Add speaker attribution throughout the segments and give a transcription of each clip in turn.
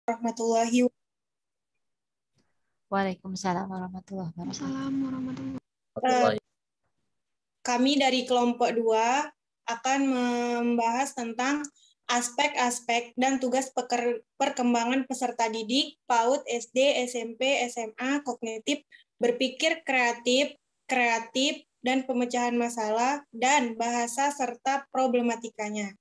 Speaker 1: warahmatullahi
Speaker 2: Waalaikumsalam warahmatullahi wabarakatuh.
Speaker 3: Assalamualaikum warahmatullahi
Speaker 1: wabarakatuh. Kami dari kelompok 2 akan membahas tentang aspek-aspek dan tugas perkembangan peserta didik PAUD, SD, SMP, SMA, kognitif, berpikir kreatif, dan pemecahan masalah, dan bahasa serta problematikanya.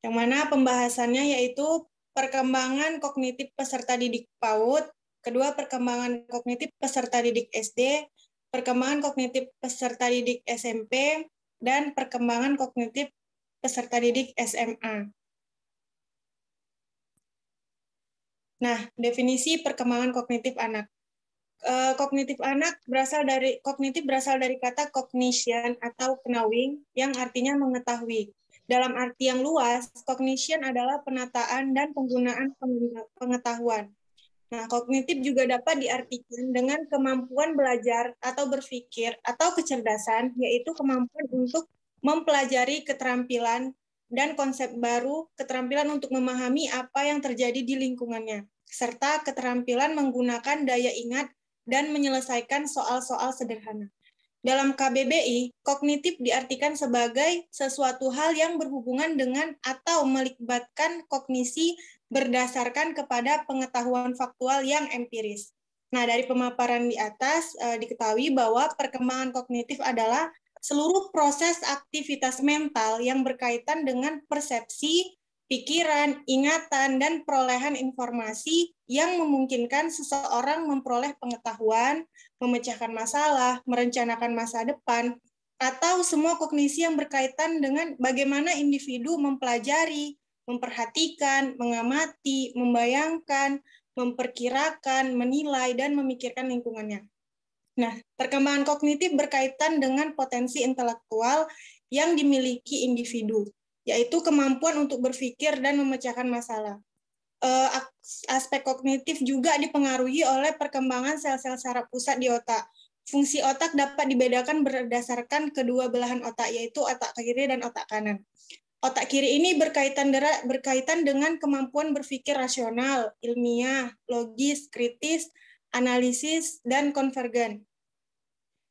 Speaker 1: Yang mana pembahasannya yaitu perkembangan kognitif peserta didik PAUD, kedua perkembangan kognitif peserta didik SD, perkembangan kognitif peserta didik SMP, dan perkembangan kognitif peserta didik SMA. Nah, definisi perkembangan kognitif anak. Kognitif berasal dari kata cognition atau knowing yang artinya mengetahui. Dalam arti yang luas, cognition adalah penataan dan penggunaan pengetahuan. Nah, kognitif juga dapat diartikan dengan kemampuan belajar atau berpikir atau kecerdasan, yaitu kemampuan untuk mempelajari keterampilan dan konsep baru, keterampilan untuk memahami apa yang terjadi di lingkungannya, serta keterampilan menggunakan daya ingat dan menyelesaikan soal-soal sederhana. Dalam KBBI, kognitif diartikan sebagai sesuatu hal yang berhubungan dengan atau melibatkan kognisi berdasarkan kepada pengetahuan faktual yang empiris. Nah, dari pemaparan di atas diketahui bahwa perkembangan kognitif adalah seluruh proses aktivitas mental yang berkaitan dengan persepsi, pikiran, ingatan, dan perolehan informasi yang memungkinkan seseorang memperoleh pengetahuan, memecahkan masalah, merencanakan masa depan, atau semua kognisi yang berkaitan dengan bagaimana individu mempelajari, memperhatikan, mengamati, membayangkan, memperkirakan, menilai, dan memikirkan lingkungannya. Nah, perkembangan kognitif berkaitan dengan potensi intelektual yang dimiliki individu, yaitu kemampuan untuk berpikir dan memecahkan masalah. Aspek kognitif juga dipengaruhi oleh perkembangan sel-sel saraf pusat di otak. Fungsi otak dapat dibedakan berdasarkan kedua belahan otak, yaitu otak kiri dan otak kanan. Otak kiri ini berkaitan dengan kemampuan berpikir rasional, ilmiah, logis, kritis, analisis, dan konvergen.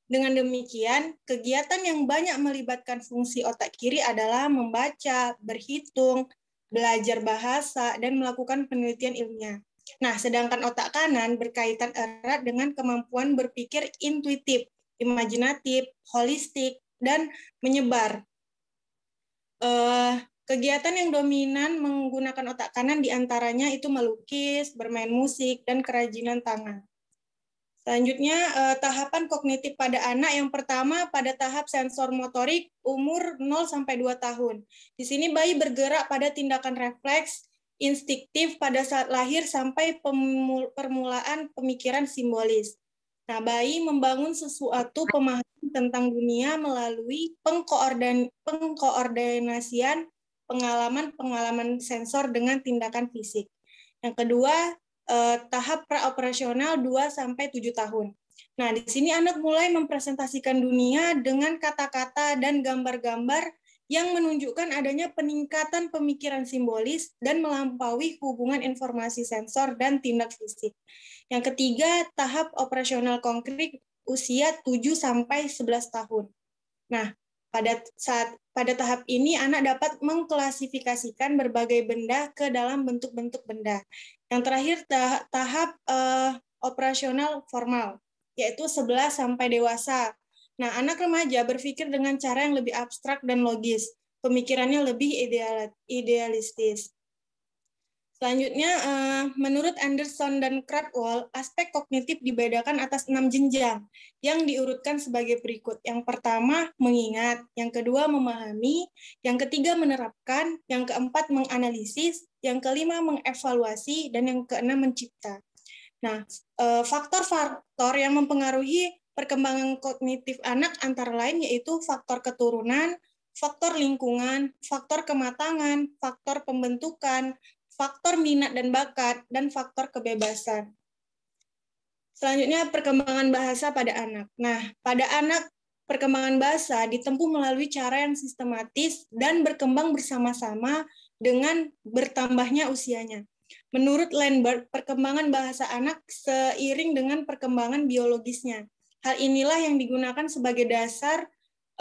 Speaker 1: Dengan demikian, kegiatan yang banyak melibatkan fungsi otak kiri adalah membaca, berhitung, belajar bahasa, dan melakukan penelitian ilmiah. Nah, sedangkan otak kanan berkaitan erat dengan kemampuan berpikir intuitif, imajinatif, holistik, dan menyebar. Kegiatan yang dominan menggunakan otak kanan diantaranya itu melukis, bermain musik, dan kerajinan tangan. Selanjutnya, tahapan kognitif pada anak yang pertama pada tahap sensor motorik umur 0-2 tahun. Di sini bayi bergerak pada tindakan refleks, instiktif pada saat lahir sampai permulaan pemikiran simbolis. Nah, bayi membangun sesuatu pemahaman tentang dunia melalui pengkoordinasian pengalaman sensor dengan tindakan fisik. Yang kedua, tahap praoperasional 2-7 tahun. Nah, di sini anak mulai mempresentasikan dunia dengan kata-kata dan gambar-gambar yang menunjukkan adanya peningkatan pemikiran simbolis dan melampaui hubungan informasi sensor dan tindak fisik. Yang ketiga, tahap operasional konkret usia 7-11 tahun. Nah, pada tahap ini anak dapat mengklasifikasikan berbagai benda ke dalam bentuk-bentuk benda. Yang terakhir tahap operasional formal, yaitu 11 sampai dewasa. Nah, anak remaja berpikir dengan cara yang lebih abstrak dan logis. Pemikirannya lebih idealistis. Selanjutnya, menurut Anderson dan Krathwohl, aspek kognitif dibedakan atas 6 jenjang yang diurutkan sebagai berikut. Yang pertama, mengingat. Yang kedua, memahami. Yang ketiga, menerapkan. Yang keempat, menganalisis. Yang kelima, mengevaluasi. Dan yang keenam, mencipta. Nah, faktor-faktor yang mempengaruhi perkembangan kognitif anak antara lain yaitu faktor keturunan, faktor lingkungan, faktor kematangan, faktor pembentukan, faktor minat dan bakat, dan faktor kebebasan. Selanjutnya, perkembangan bahasa pada anak. Nah, pada anak, perkembangan bahasa ditempuh melalui cara yang sistematis dan berkembang bersama-sama dengan bertambahnya usianya. Menurut Lambert, perkembangan bahasa anak seiring dengan perkembangan biologisnya. Hal inilah yang digunakan sebagai dasar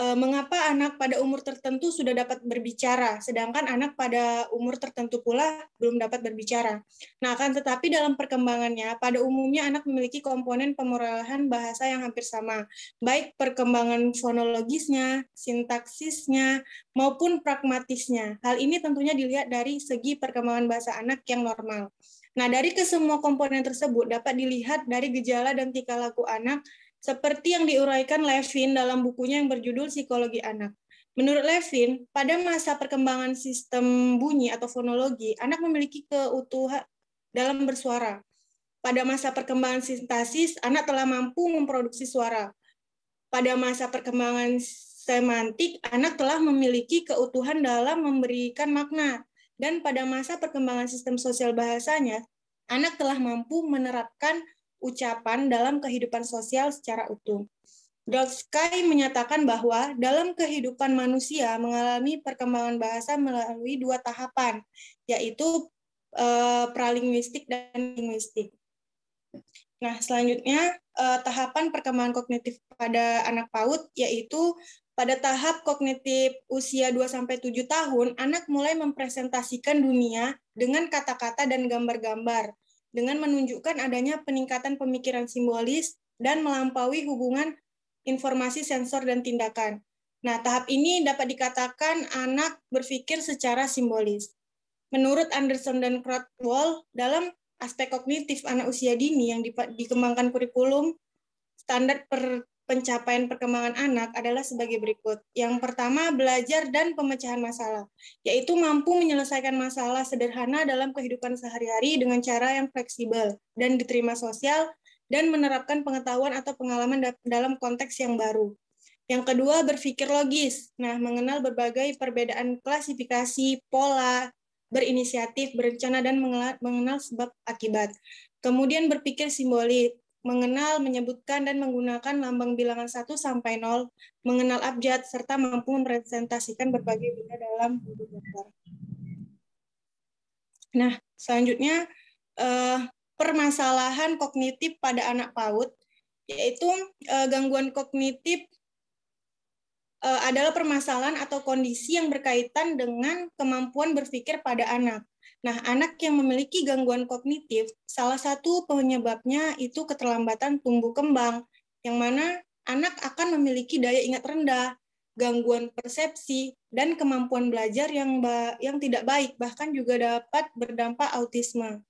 Speaker 1: mengapa anak pada umur tertentu sudah dapat berbicara, sedangkan anak pada umur tertentu pula belum dapat berbicara. Nah, akan tetapi dalam perkembangannya, pada umumnya anak memiliki komponen pemerolehan bahasa yang hampir sama, baik perkembangan fonologisnya, sintaksisnya, maupun pragmatisnya. Hal ini tentunya dilihat dari segi perkembangan bahasa anak yang normal. Nah, dari kesemua komponen tersebut dapat dilihat dari gejala dan tingkah laku anak seperti yang diuraikan Levin dalam bukunya yang berjudul Psikologi Anak. Menurut Levin, pada masa perkembangan sistem bunyi atau fonologi, anak memiliki keutuhan dalam bersuara. Pada masa perkembangan sintaksis, anak telah mampu memproduksi suara. Pada masa perkembangan semantik, anak telah memiliki keutuhan dalam memberikan makna. Dan pada masa perkembangan sistem sosial bahasanya, anak telah mampu menerapkan ucapan dalam kehidupan sosial secara utuh. Dolsky menyatakan bahwa dalam kehidupan manusia mengalami perkembangan bahasa melalui dua tahapan, yaitu pralinguistik dan linguistik. Nah, selanjutnya tahapan perkembangan kognitif pada anak PAUD, yaitu pada tahap kognitif usia 2-7 tahun, anak mulai mempresentasikan dunia dengan kata-kata dan gambar-gambar, dengan menunjukkan adanya peningkatan pemikiran simbolis dan melampaui hubungan informasi sensor dan tindakan. Nah, tahap ini dapat dikatakan anak berpikir secara simbolis. Menurut Anderson dan Krathwohl, dalam aspek kognitif anak usia dini yang dikembangkan kurikulum, standar pencapaian perkembangan anak adalah sebagai berikut. Yang pertama, belajar dan pemecahan masalah, yaitu mampu menyelesaikan masalah sederhana dalam kehidupan sehari-hari dengan cara yang fleksibel dan diterima sosial, dan menerapkan pengetahuan atau pengalaman dalam konteks yang baru. Yang kedua, berpikir logis. Nah, mengenal berbagai perbedaan klasifikasi, pola, berinisiatif, berencana, dan mengenal sebab akibat. Kemudian berpikir simbolik, mengenal, menyebutkan, dan menggunakan lambang bilangan 1-0, mengenal abjad, serta mampu merepresentasikan berbagai benda dalam bentuk gambar. Nah, selanjutnya, permasalahan kognitif pada anak PAUD, yaitu gangguan kognitif adalah permasalahan atau kondisi yang berkaitan dengan kemampuan berpikir pada anak. Nah, anak yang memiliki gangguan kognitif, salah satu penyebabnya itu keterlambatan tumbuh kembang, yang mana anak akan memiliki daya ingat rendah, gangguan persepsi, dan kemampuan belajar yang tidak baik, bahkan juga dapat berdampak autisme.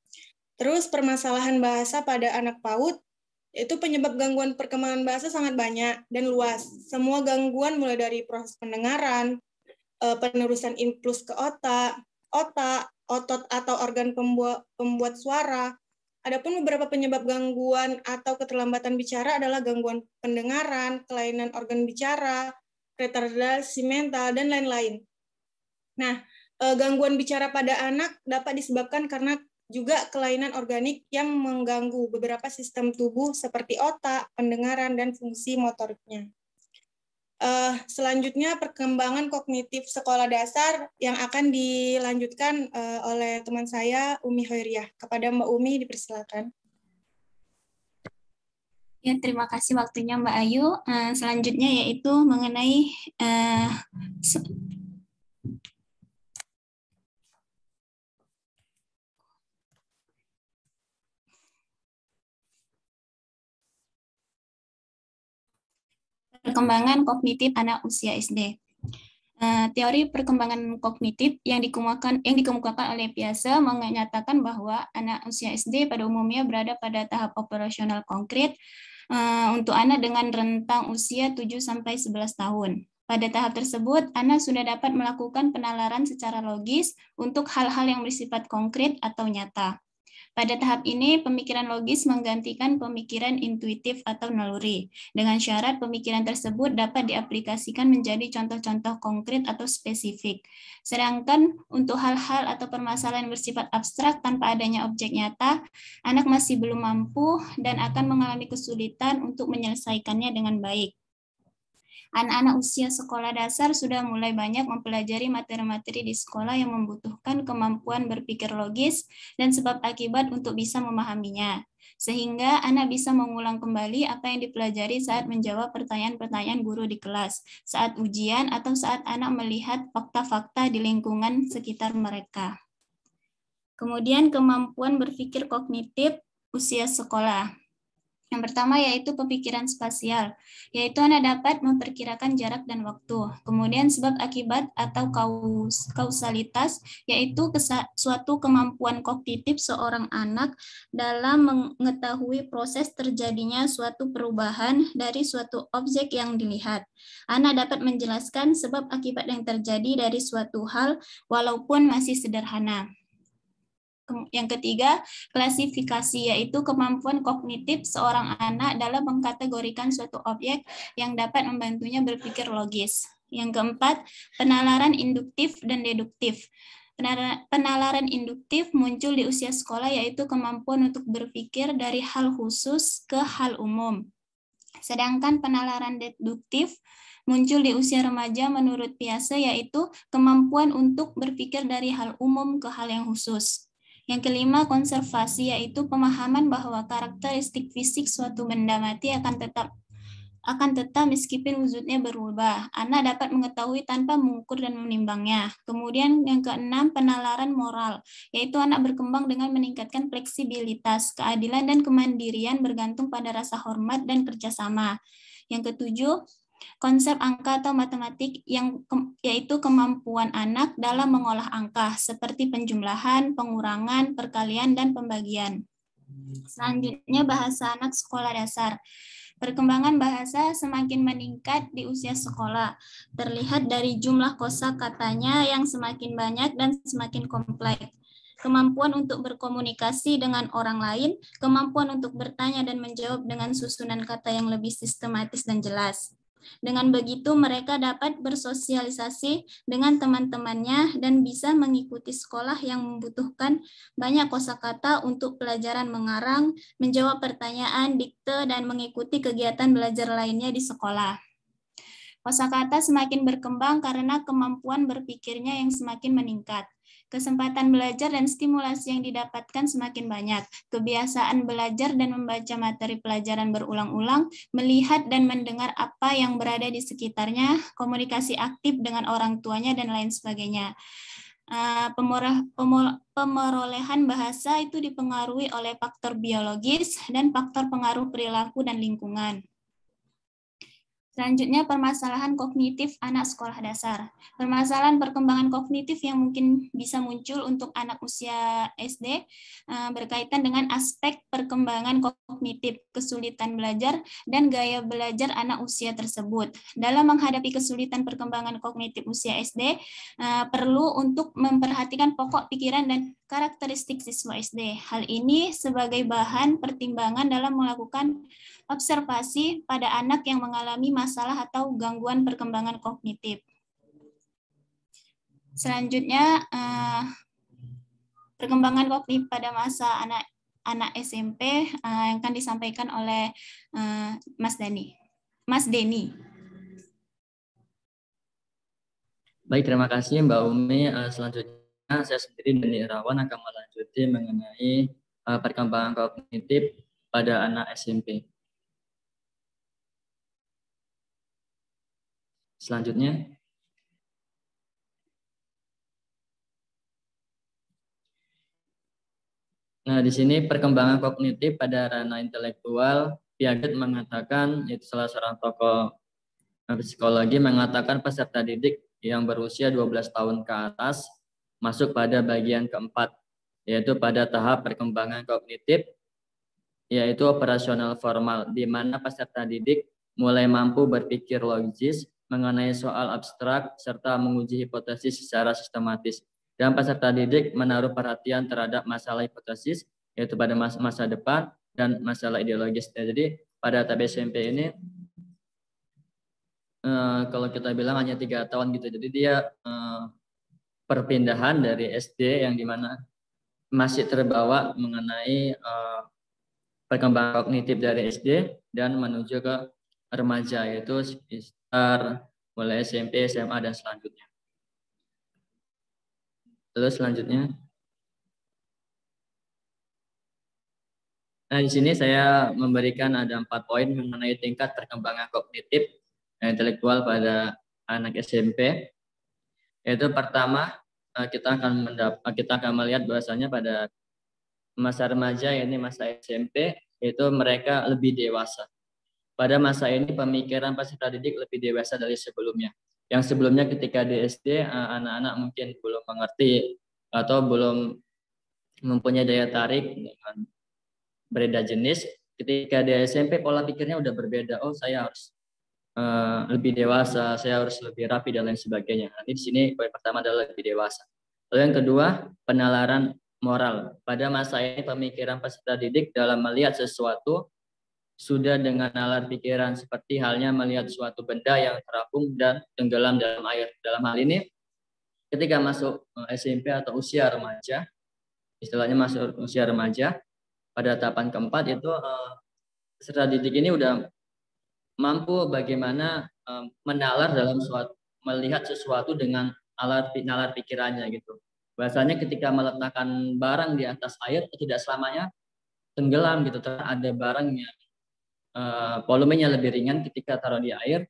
Speaker 1: Terus permasalahan bahasa pada anak PAUD, itu penyebab gangguan perkembangan bahasa sangat banyak dan luas. Semua gangguan mulai dari proses pendengaran, penerusan impuls ke otak, otot atau organ pembuat suara. Adapun beberapa penyebab gangguan atau keterlambatan bicara adalah gangguan pendengaran, kelainan organ bicara, retardasi mental, dan lain-lain. Nah, gangguan bicara pada anak dapat disebabkan karena juga kelainan organik yang mengganggu beberapa sistem tubuh seperti otak, pendengaran, dan fungsi motoriknya. Selanjutnya, perkembangan kognitif sekolah dasar yang akan dilanjutkan oleh teman saya, Umi Hoiriah. Kepada Mbak Umi, dipersilakan.
Speaker 3: Ya, terima kasih waktunya Mbak Ayu. Selanjutnya yaitu mengenai perkembangan kognitif anak usia SD. Teori perkembangan kognitif yang dikemukakan oleh Piaget menyatakan bahwa anak usia SD pada umumnya berada pada tahap operasional konkret untuk anak dengan rentang usia 7-11 tahun. Pada tahap tersebut, anak sudah dapat melakukan penalaran secara logis untuk hal-hal yang bersifat konkret atau nyata. Pada tahap ini, pemikiran logis menggantikan pemikiran intuitif atau naluri, dengan syarat pemikiran tersebut dapat diaplikasikan menjadi contoh-contoh konkret atau spesifik. Sedangkan untuk hal-hal atau permasalahan yang bersifat abstrak tanpa adanya objek nyata, anak masih belum mampu dan akan mengalami kesulitan untuk menyelesaikannya dengan baik. Anak-anak usia sekolah dasar sudah mulai banyak mempelajari materi-materi di sekolah yang membutuhkan kemampuan berpikir logis dan sebab akibat untuk bisa memahaminya. Sehingga anak bisa mengulang kembali apa yang dipelajari saat menjawab pertanyaan-pertanyaan guru di kelas, saat ujian, atau saat anak melihat fakta-fakta di lingkungan sekitar mereka. Kemudian kemampuan berpikir kognitif usia sekolah. Yang pertama yaitu pemikiran spasial, yaitu anak dapat memperkirakan jarak dan waktu. Kemudian sebab akibat atau kausalitas, yaitu suatu kemampuan kognitif seorang anak dalam mengetahui proses terjadinya suatu perubahan dari suatu objek yang dilihat. Anak dapat menjelaskan sebab akibat yang terjadi dari suatu hal walaupun masih sederhana. Yang ketiga, klasifikasi, yaitu kemampuan kognitif seorang anak dalam mengkategorikan suatu objek yang dapat membantunya berpikir logis. Yang keempat, penalaran induktif dan deduktif. Penalaran induktif muncul di usia sekolah, yaitu kemampuan untuk berpikir dari hal khusus ke hal umum. Sedangkan penalaran deduktif muncul di usia remaja menurut Piaget, yaitu kemampuan untuk berpikir dari hal umum ke hal yang khusus. Yang kelima, konservasi, yaitu pemahaman bahwa karakteristik fisik suatu benda mati akan tetap meskipun wujudnya berubah. Anak dapat mengetahui tanpa mengukur dan menimbangnya. Kemudian yang keenam, penalaran moral, yaitu anak berkembang dengan meningkatkan fleksibilitas, keadilan, dan kemandirian bergantung pada rasa hormat dan kerjasama. Yang ketujuh, konsep angka atau matematik yaitu kemampuan anak dalam mengolah angka seperti penjumlahan, pengurangan, perkalian, dan pembagian. Selanjutnya bahasa anak sekolah dasar. Perkembangan bahasa semakin meningkat di usia sekolah. Terlihat dari jumlah kosakatanya yang semakin banyak dan semakin kompleks. Kemampuan untuk berkomunikasi dengan orang lain, kemampuan untuk bertanya dan menjawab dengan susunan kata yang lebih sistematis dan jelas. Dengan begitu, mereka dapat bersosialisasi dengan teman-temannya dan bisa mengikuti sekolah yang membutuhkan banyak kosakata untuk pelajaran mengarang, menjawab pertanyaan, dikte, dan mengikuti kegiatan belajar lainnya di sekolah. Kosakata semakin berkembang karena kemampuan berpikirnya yang semakin meningkat. Kesempatan belajar dan stimulasi yang didapatkan semakin banyak. Kebiasaan belajar dan membaca materi pelajaran berulang-ulang, melihat dan mendengar apa yang berada di sekitarnya, komunikasi aktif dengan orang tuanya, dan lain sebagainya. Pemerolehan bahasa itu dipengaruhi oleh faktor biologis dan faktor pengaruh perilaku dan lingkungan. Selanjutnya, permasalahan kognitif anak sekolah dasar. Permasalahan perkembangan kognitif yang mungkin bisa muncul untuk anak usia SD berkaitan dengan aspek perkembangan kognitif, kesulitan belajar, dan gaya belajar anak usia tersebut. Dalam menghadapi kesulitan perkembangan kognitif usia SD, perlu untuk memperhatikan pokok pikiran dan karakteristik siswa SD. Hal ini sebagai bahan pertimbangan dalam melakukan observasi pada anak yang mengalami masalah atau gangguan perkembangan kognitif. Selanjutnya, perkembangan kognitif pada masa anak SMP yang akan disampaikan oleh Mas Denny.
Speaker 4: Baik, terima kasih Mbak Umi. Selanjutnya saya sendiri Denny Irawan akan melanjuti mengenai perkembangan kognitif pada anak SMP. Selanjutnya, nah di sini perkembangan kognitif pada ranah intelektual, Piaget mengatakan, itu salah seorang tokoh psikologi mengatakan peserta didik yang berusia 12 tahun ke atas masuk pada bagian keempat, yaitu pada tahap perkembangan kognitif, yaitu operasional formal, di mana peserta didik mulai mampu berpikir logis mengenai soal abstrak serta menguji hipotesis secara sistematis. Dan peserta didik menaruh perhatian terhadap masalah hipotesis, yaitu pada masa depan dan masalah ideologis. Jadi pada tahap SMP ini, kalau kita bilang hanya 3 tahun gitu. Jadi dia perpindahan dari SD yang dimana masih terbawa mengenai perkembangan kognitif dari SD dan menuju ke remaja, yaitu mulai SMP, SMA, dan selanjutnya. Terus selanjutnya. Nah, di sini saya memberikan ada 4 poin mengenai tingkat perkembangan kognitif dan intelektual pada anak SMP. Yaitu pertama, kita akan melihat bahwasanya pada masa remaja, ini masa SMP, itu mereka lebih dewasa. Pada masa ini pemikiran peserta didik lebih dewasa dari sebelumnya. Yang sebelumnya ketika di SD, anak-anak mungkin belum mengerti atau belum mempunyai daya tarik dengan berbeda jenis. Ketika di SMP pola pikirnya udah berbeda. Oh, saya harus lebih dewasa, saya harus lebih rapi dan lain sebagainya. Nanti di sini poin pertama adalah lebih dewasa. Lalu yang kedua, penalaran moral. Pada masa ini pemikiran peserta didik dalam melihat sesuatu sudah dengan nalar pikiran, seperti halnya melihat suatu benda yang terapung dan tenggelam dalam air. Dalam hal ini, ketika masuk SMP atau usia remaja, istilahnya masuk usia remaja, pada tahapan keempat itu peserta didik ini udah mampu bagaimana menalar dalam melihat sesuatu dengan nalar pikirannya gitu. Bahasanya ketika meletakkan barang di atas air tidak selamanya tenggelam gitu. Ada barang yang volumenya lebih ringan, ketika taruh di air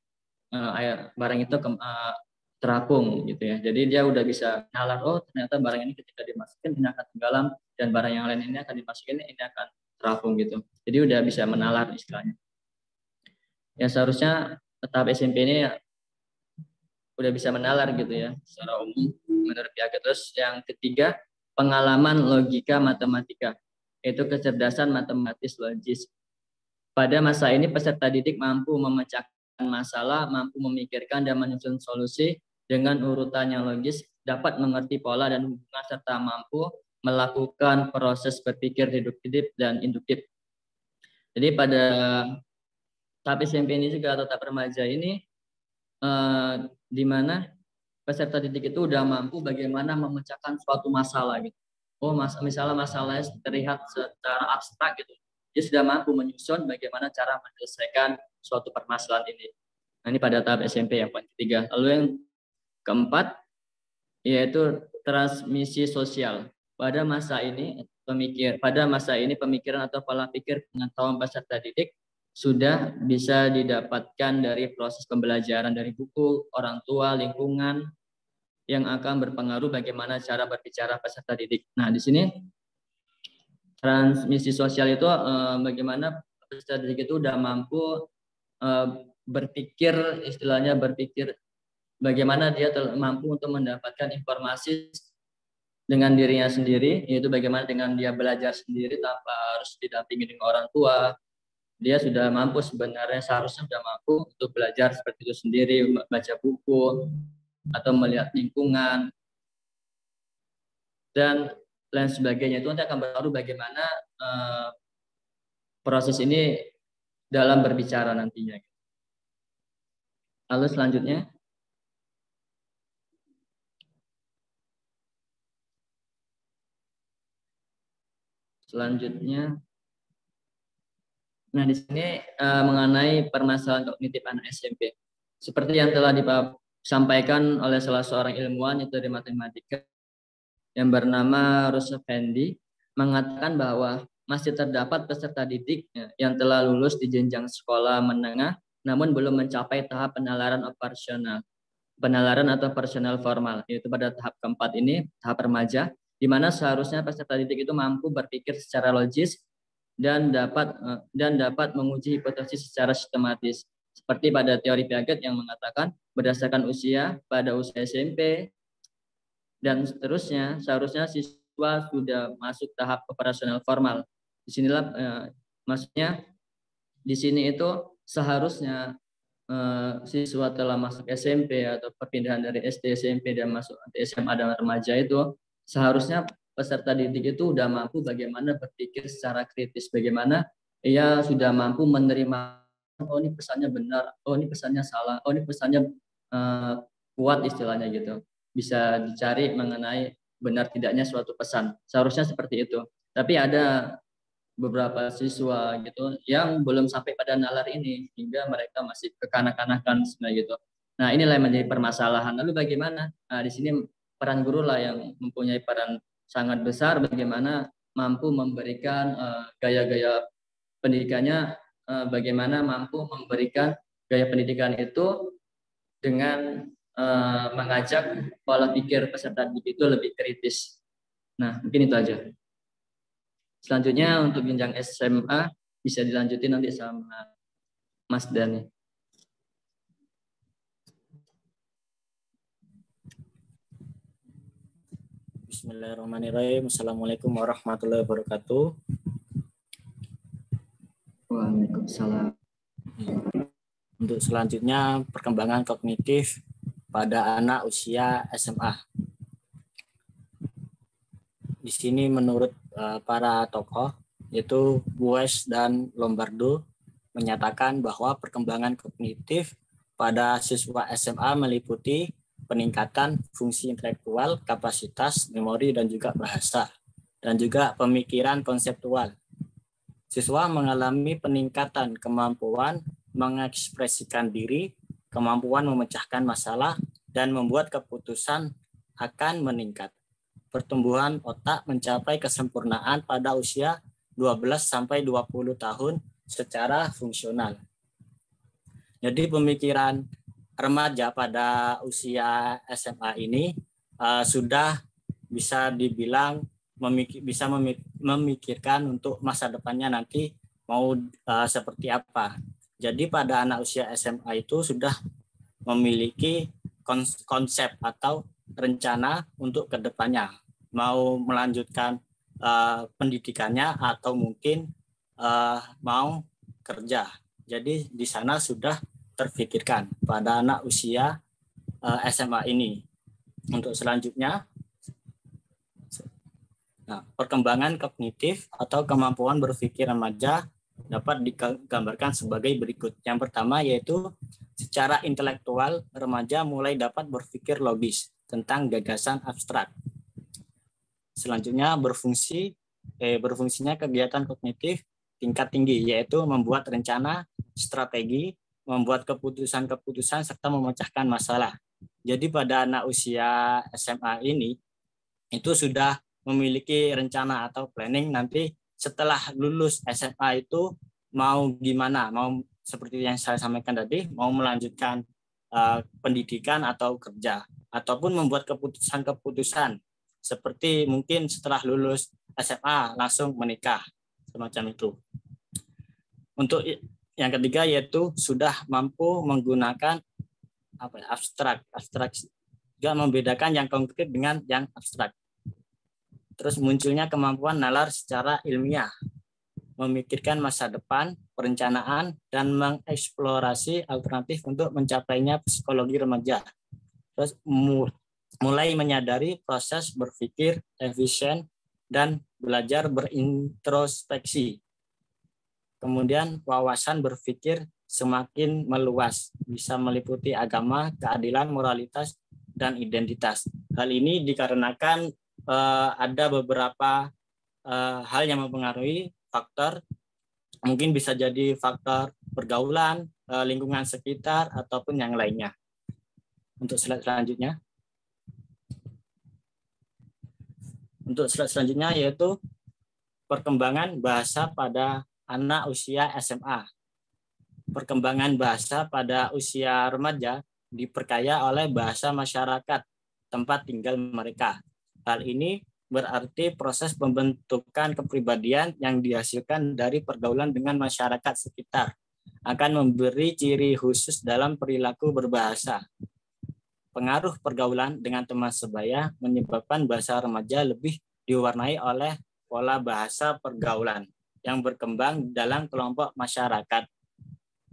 Speaker 4: barang itu terapung gitu ya. Jadi dia udah bisa nalar, oh ternyata barang ini ketika dimasukin ini akan tenggelam, dan barang yang lain ini akan dimasukin ini akan terapung gitu. Jadi udah bisa menalar istilahnya. Ya seharusnya tahap SMP ini udah bisa menalar gitu ya secara umum menurut pihak. Terus yang ketiga, pengalaman logika matematika, yaitu kecerdasan matematis logis. Pada masa ini peserta didik mampu memecahkan masalah, mampu memikirkan dan menyusun solusi dengan urutan yang logis, dapat mengerti pola dan hubungan, serta mampu melakukan proses berpikir deduktif dan induktif. Jadi pada tahap SMP ini juga atau tahap remaja ini di mana peserta didik itu udah mampu bagaimana memecahkan suatu masalah gitu. Oh, misalnya masalahnya terlihat secara abstrak gitu. Dia sudah mampu menyusun bagaimana cara menyelesaikan suatu permasalahan ini. Nah, ini pada tahap SMP yang poin ketiga. Lalu yang keempat yaitu transmisi sosial. Pada masa ini pemikiran atau pola pikir pengetahuan peserta didik sudah bisa didapatkan dari proses pembelajaran dari buku, orang tua, lingkungan, yang akan berpengaruh bagaimana cara berbicara peserta didik. Nah, di sini transmisi sosial itu bagaimana peserta didik itu udah mampu berpikir bagaimana dia mampu untuk mendapatkan informasi dengan dirinya sendiri, yaitu bagaimana dengan dia belajar sendiri tanpa harus didampingi dengan orang tua. Dia sudah mampu, seharusnya sudah mampu untuk belajar seperti itu sendiri, baca buku atau melihat lingkungan dan lain sebagainya. Itu nanti akan berpengaruh bagaimana proses ini dalam berbicara nantinya. Lalu selanjutnya, nah di sini mengenai permasalahan kognitif anak SMP. Seperti yang telah disampaikan oleh salah seorang ilmuwan itu dari matematika yang bernama Russ Effendi, mengatakan bahwa masih terdapat peserta didik yang telah lulus di jenjang sekolah menengah namun belum mencapai tahap penalaran atau operasional formal, yaitu pada tahap keempat ini, tahap remaja, di mana seharusnya peserta didik itu mampu berpikir secara logis dan dapat menguji hipotesis secara sistematis. Seperti pada teori Piaget yang mengatakan berdasarkan usia, pada usia SMP dan seterusnya, seharusnya siswa sudah masuk tahap operasional formal. Disinilah maksudnya di sini itu seharusnya siswa telah masuk SMP atau perpindahan dari SD SMP dan masuk SMA dan remaja itu seharusnya peserta didik itu sudah mampu bagaimana berpikir secara kritis, bagaimana ia sudah mampu menerima, oh ini pesannya benar, oh ini pesannya salah, oh ini pesannya kuat istilahnya gitu. Bisa dicari mengenai benar tidaknya suatu pesan. Seharusnya seperti itu. Tapi ada beberapa siswa gitu yang belum sampai pada nalar ini hingga mereka masih kekanak-kanakan sebenarnya gitu. Nah, inilah yang menjadi permasalahan. Lalu bagaimana? Nah, di sini peran guru lah yang mempunyai peran sangat besar bagaimana mampu memberikan gaya-gaya pendidikannya, bagaimana mampu memberikan gaya pendidikan itu dengan mengajak pola pikir peserta didik itu lebih kritis. Nah, mungkin itu aja. Selanjutnya untuk jenjang SMA bisa dilanjutin nanti sama Mas Dani.
Speaker 5: Bismillahirrahmanirrahim. Assalamualaikum warahmatullahi wabarakatuh.
Speaker 4: Waalaikumsalam.
Speaker 5: Untuk selanjutnya perkembangan kognitif pada anak usia SMA. Di sini menurut para tokoh yaitu Bues dan Lombardo menyatakan bahwa perkembangan kognitif pada siswa SMA meliputi peningkatan fungsi intelektual, kapasitas, memori, dan juga bahasa, dan juga pemikiran konseptual. Siswa mengalami peningkatan kemampuan mengekspresikan diri, kemampuan memecahkan masalah, dan membuat keputusan akan meningkat. Pertumbuhan otak mencapai kesempurnaan pada usia 12-20 tahun secara fungsional. Jadi pemikiran remaja pada usia SMA ini sudah bisa dibilang bisa memikirkan untuk masa depannya nanti mau seperti apa. Jadi pada anak usia SMA itu sudah memiliki konsep atau rencana untuk kedepannya, mau melanjutkan pendidikannya atau mungkin mau kerja. Jadi di sana sudah terfikirkan pada anak usia SMA ini. Untuk selanjutnya, perkembangan kognitif atau kemampuan berpikir remaja dapat digambarkan sebagai berikut. Yang pertama yaitu secara intelektual remaja mulai dapat berpikir logis tentang gagasan abstrak. Selanjutnya berfungsinya kegiatan kognitif tingkat tinggi yaitu membuat rencana, strategi, membuat keputusan-keputusan serta memecahkan masalah. Jadi pada anak usia SMA ini itu sudah memiliki rencana atau planning nanti setelah lulus SMA itu mau gimana, mau seperti yang saya sampaikan tadi, mau melanjutkan pendidikan atau kerja, ataupun membuat keputusan-keputusan seperti mungkin setelah lulus SMA langsung menikah, semacam itu. Untuk yang ketiga yaitu sudah mampu menggunakan abstrak juga membedakan yang konkret dengan yang abstrak. Terus munculnya kemampuan nalar secara ilmiah, memikirkan masa depan, perencanaan, dan mengeksplorasi alternatif untuk mencapainya psikologi remaja. Terus mulai menyadari proses berpikir efisien dan belajar berintrospeksi. Kemudian wawasan berpikir semakin meluas, bisa meliputi agama, keadilan, moralitas, dan identitas. Hal ini dikarenakan ada beberapa hal yang mempengaruhi faktor, mungkin bisa jadi faktor pergaulan, lingkungan sekitar, ataupun yang lainnya. Untuk slide selanjutnya. Untuk slide selanjutnya yaitu perkembangan bahasa pada anak usia SMA. Perkembangan bahasa pada usia remaja diperkaya oleh bahasa masyarakat tempat tinggal mereka. Hal ini berarti proses pembentukan kepribadian yang dihasilkan dari pergaulan dengan masyarakat sekitar akan memberi ciri khusus dalam perilaku berbahasa. Pengaruh pergaulan dengan teman sebaya menyebabkan bahasa remaja lebih diwarnai oleh pola bahasa pergaulan yang berkembang dalam kelompok masyarakat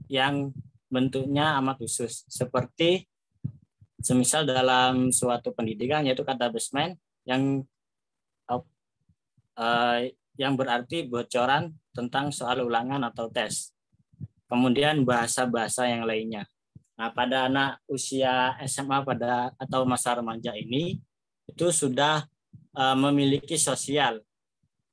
Speaker 5: yang bentuknya amat khusus, seperti semisal dalam suatu pendidikan yaitu kata basement yang berarti bocoran tentang soal ulangan atau tes. Kemudian bahasa-bahasa yang lainnya. Nah, pada anak usia SMA atau masa remaja ini itu sudah memiliki sosial,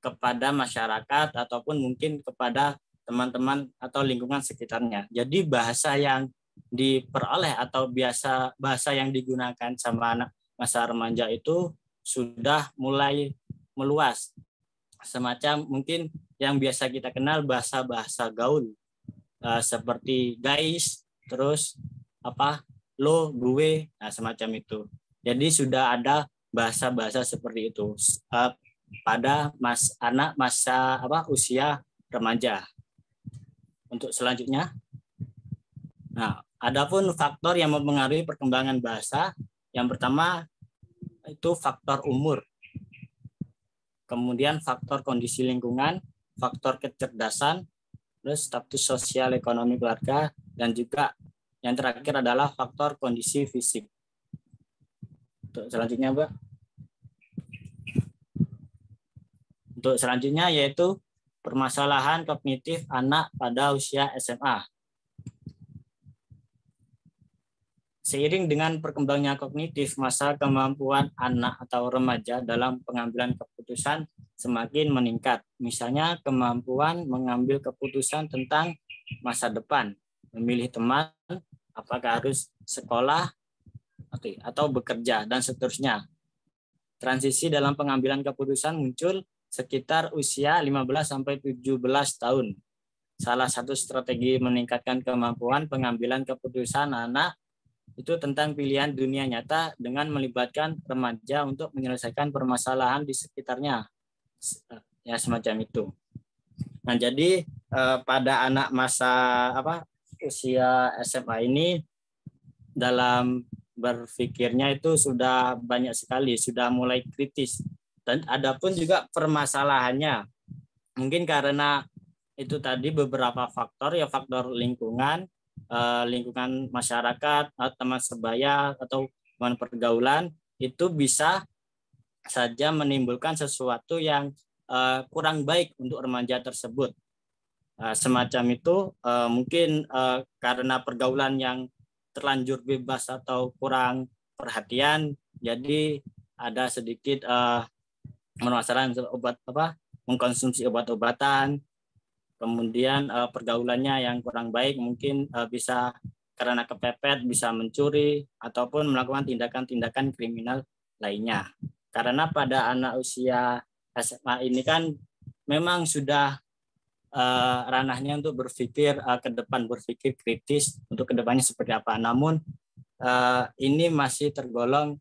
Speaker 5: kepada masyarakat ataupun mungkin kepada teman-teman atau lingkungan sekitarnya. Jadi bahasa yang diperoleh atau bahasa yang digunakan sama anak masa remaja itu sudah mulai meluas. Semacam mungkin yang biasa kita kenal bahasa-bahasa gaul, seperti guys, terus lo, gue, nah semacam itu. Jadi sudah ada bahasa-bahasa seperti itu pada anak masa usia remaja. Untuk selanjutnya, nah, adapun faktor yang mempengaruhi perkembangan bahasa, yang pertama itu faktor umur, kemudian faktor kondisi lingkungan, faktor kecerdasan, terus status sosial ekonomi keluarga, dan juga yang terakhir adalah faktor kondisi fisik. Untuk selanjutnya, Mbak. Untuk selanjutnya yaitu permasalahan kognitif anak pada usia SMA. Seiring dengan perkembangannya kognitif, masa kemampuan anak atau remaja dalam pengambilan keputusan semakin meningkat. Misalnya kemampuan mengambil keputusan tentang masa depan, memilih teman, apakah harus sekolah atau bekerja, dan seterusnya. Transisi dalam pengambilan keputusan muncul sekitar usia 15-17 tahun. Salah satu strategi meningkatkan kemampuan pengambilan keputusan anak itu tentang pilihan dunia nyata dengan melibatkan remaja untuk menyelesaikan permasalahan di sekitarnya. Ya, semacam itu. Nah, jadi pada anak masa usia SMA ini dalam berpikirnya itu sudah banyak sekali, sudah mulai kritis. Dan adapun juga permasalahannya, mungkin karena itu tadi beberapa faktor, ya faktor lingkungan, lingkungan masyarakat, teman sebaya atau teman pergaulan, itu bisa saja menimbulkan sesuatu yang kurang baik untuk remaja tersebut. Semacam itu mungkin karena pergaulan yang terlanjur bebas atau kurang perhatian, jadi ada sedikit permasalahan mengkonsumsi obat-obatan, kemudian pergaulannya yang kurang baik, mungkin bisa karena kepepet bisa mencuri ataupun melakukan tindakan-tindakan kriminal lainnya. Karena pada anak usia SMA ini kan memang sudah ranahnya untuk berpikir ke depan, berpikir kritis untuk kedepannya seperti apa. Namun ini masih tergolong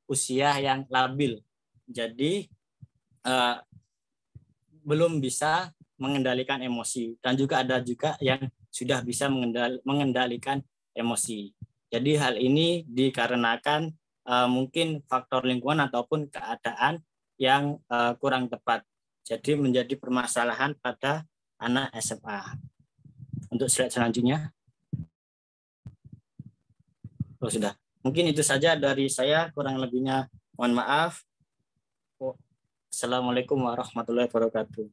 Speaker 5: usia yang labil. Jadi belum bisa mengendalikan emosi, dan juga ada juga yang sudah bisa mengendalikan emosi. Jadi hal ini dikarenakan mungkin faktor lingkungan ataupun keadaan yang kurang tepat. Jadi menjadi permasalahan pada anak SMA. Untuk slide selanjutnya. Oh, sudah. Mungkin itu saja dari saya, kurang lebihnya mohon maaf. Assalamualaikum warahmatullahi wabarakatuh.